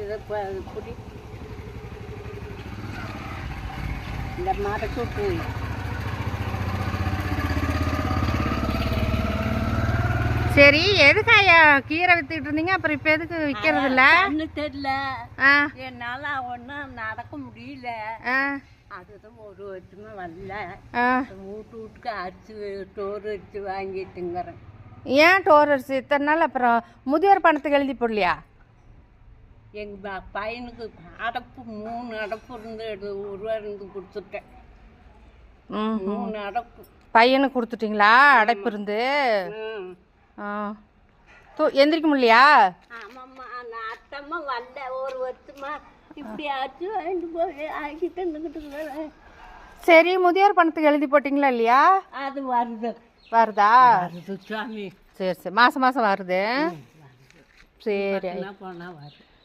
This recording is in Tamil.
இதை புடி இந்த மாட்டை சுட்டு சரி, எதுக்காயா கீரை வித்துக்கிட்டு இருந்தீங்க, அப்புறம் இப்போ எதுக்கு விற்கிறது இல்லை? தெரியல, என்னால் ஒன்றும் நடக்க முடியல. அதுதான் ஒரு வருஷமா வரல. வீட்டுக்கு அரிசி டோர் அரிசி வாங்கிட்டுங்கிறேன். ஏன் டோர் அரிசி இத்தனை நாள்? அப்புறம் முதியோர் பணத்துக்கு எழுதி போடலையா? எங்கள் பையனுக்கு அடப்பு 3 அடப்பு இருந்து 1 ரூபா இருந்து கொடுத்துட்டேன். 3 அடப்பு பையனுக்கு கொடுத்துட்டிங்களா? அடைப்பு இருந்து எந்திரிக்க முடியலையா? ஆமாம்மா, நான் அத்தம்மா வரல ஒரு வருஷமா. இப்படி ஆச்சு வாங்கிட்டு போய் ஆக்கிட்டு இருந்துக்கிட்டு. சரி, முதியோர் பணத்துக்கு எழுதி போட்டிங்களா இல்லையா? அது வருது. வருதா? வருது சாமி. சரி சரி, மாதம் மாதம் வருது. சரி, போனால் வருது.